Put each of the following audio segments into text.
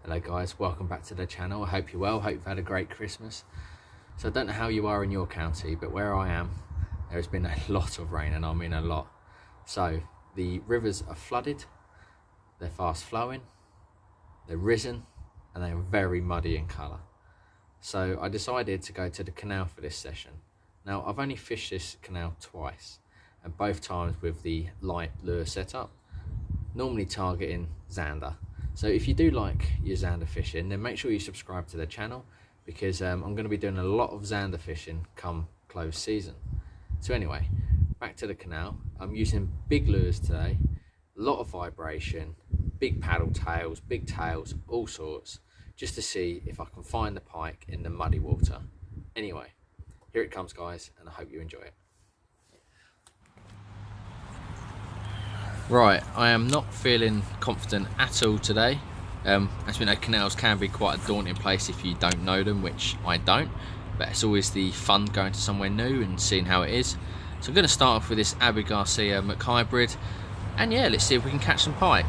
Hello guys, welcome back to the channel. I hope you're well, hope you've had a great Christmas. So I don't know how you are in your county, but where I am, there has been a lot of rain, and I mean a lot. So the rivers are flooded, they're fast flowing, they're risen, and they are very muddy in colour. So I decided to go to the canal for this session. Now I've only fished this canal twice, and both times with the light lure setup, normally targeting zander. So if you do like your zander fishing, then make sure you subscribe to the channel, because I'm going to be doing a lot of zander fishing come close season. So anyway, back to the canal. I'm using big lures today, a lot of vibration, big paddle tails, big tails, all sorts, just to see if I can find the pike in the muddy water. Anyway, here it comes guys, and I hope you enjoy it. Right, I am not feeling confident at all today. As we know, canals can be quite a daunting place if you don't know them, which I don't, but it's always the fun going to somewhere new and seeing how it is. So I'm going to start off with this Abu Garcia McHybrid, and yeah, let's see if we can catch some pike.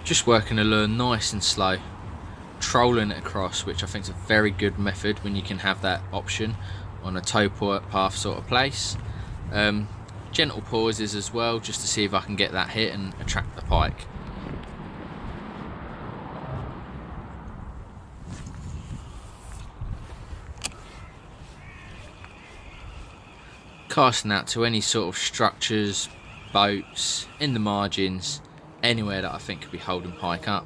Just working the lure nice and slow, trolling it across, which I think is a very good method when you can have that option on a towpath sort of place. Gentle pauses as well, just to see if I can get that hit and attract the pike. Casting out to any sort of structures, boats, in the margins, anywhere that I think could be holding pike up.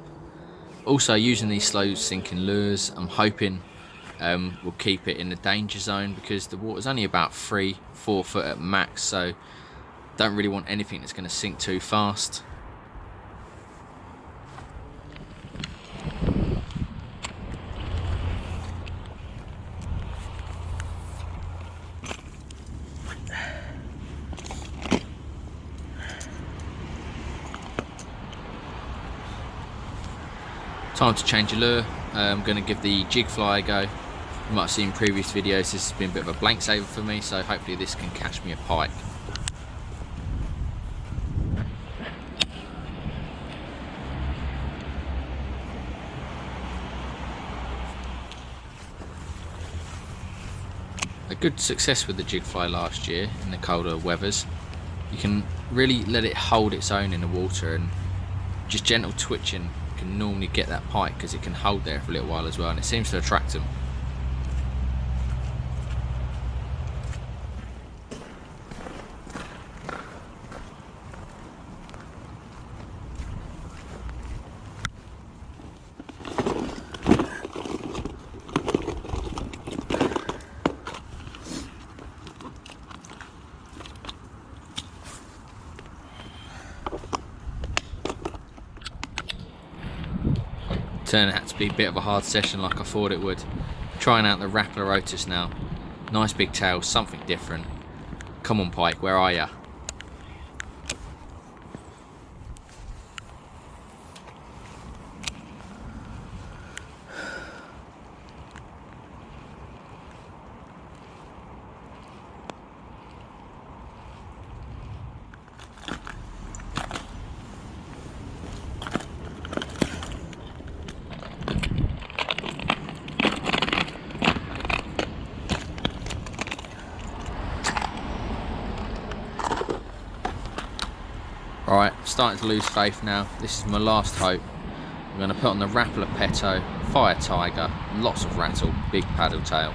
Also using these slow sinking lures, I'm hoping we'll keep it in the danger zone, because the water's only about 3-4 foot at max, so don't really want anything that's going to sink too fast. Time to change a lure. I'm going to give the jig fly a go. You might have seen in previous videos this has been a bit of a blank saver for me, so hopefully this can catch me a pike. A good success with the jig fly last year in the colder weathers. You can really let it hold its own in the water, and just gentle twitching can normally get that pike, because it can hold there for a little while as well, and it seems to attract them. Turned out to be a bit of a hard session like I thought it would. Trying out the Raploratus now. Nice big tail, something different. Come on pike, where are ya? Alright, starting to lose faith now. This is my last hope. I'm going to put on the Raploratus, Fire Tiger, lots of rattle, big paddle tail.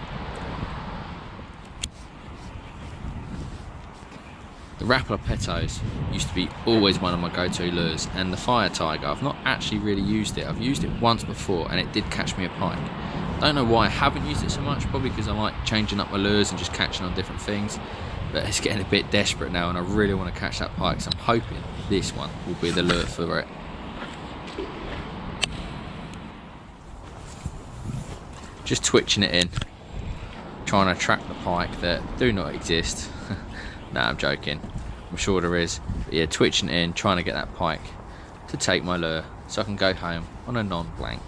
The Raploratus used to be always one of my go-to lures, and the Fire Tiger, I've not actually really used it. I've used it once before and it did catch me a pike. Don't know why I haven't used it so much, probably because I like changing up my lures and just catching on different things. But it's getting a bit desperate now, and I really want to catch that pike, so I'm hoping this one will be the lure for it. Just twitching it in, trying to attract the pike that do not exist. No, I'm joking, I'm sure there is. But yeah, twitching it in, trying to get that pike to take my lure so I can go home on a non-blank.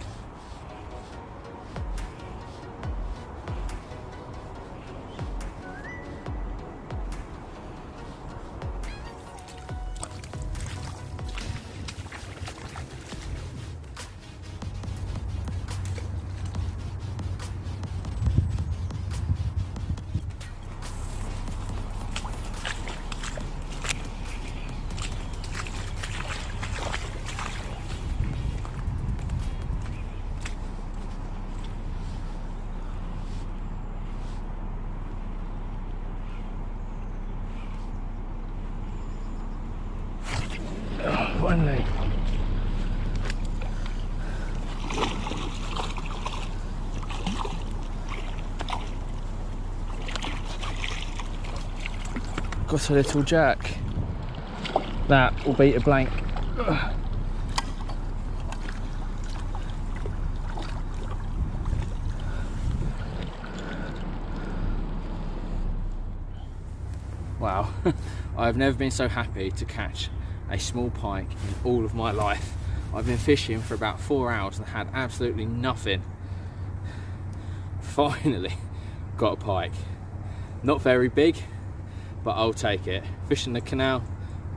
got a little jack. That will beat a blank. Wow, I've never been so happy to catch a small pike in all of my life. I've been fishing for about 4 hours and had absolutely nothing. Finally got a pike. Not very big, but I'll take it. Fishing the canal,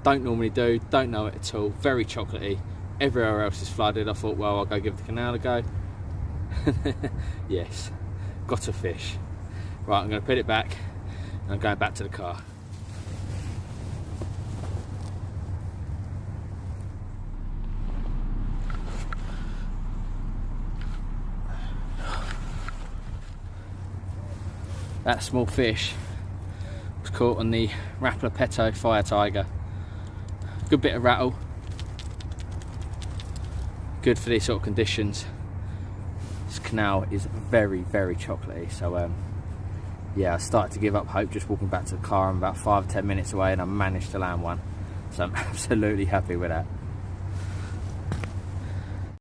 don't normally do, don't know it at all, very chocolatey. Everywhere else is flooded. I thought, well, I'll go give the canal a go. Yes, got a fish. Right, I'm going to put it back and I'm going back to the car. That small fish was caught on the Rapala fire tiger. Good bit of rattle. Good for these sort of conditions. This canal is very, very chocolatey. So yeah, I started to give up hope just walking back to the car. I'm about 5 or 10 minutes away and I managed to land one. So I'm absolutely happy with that.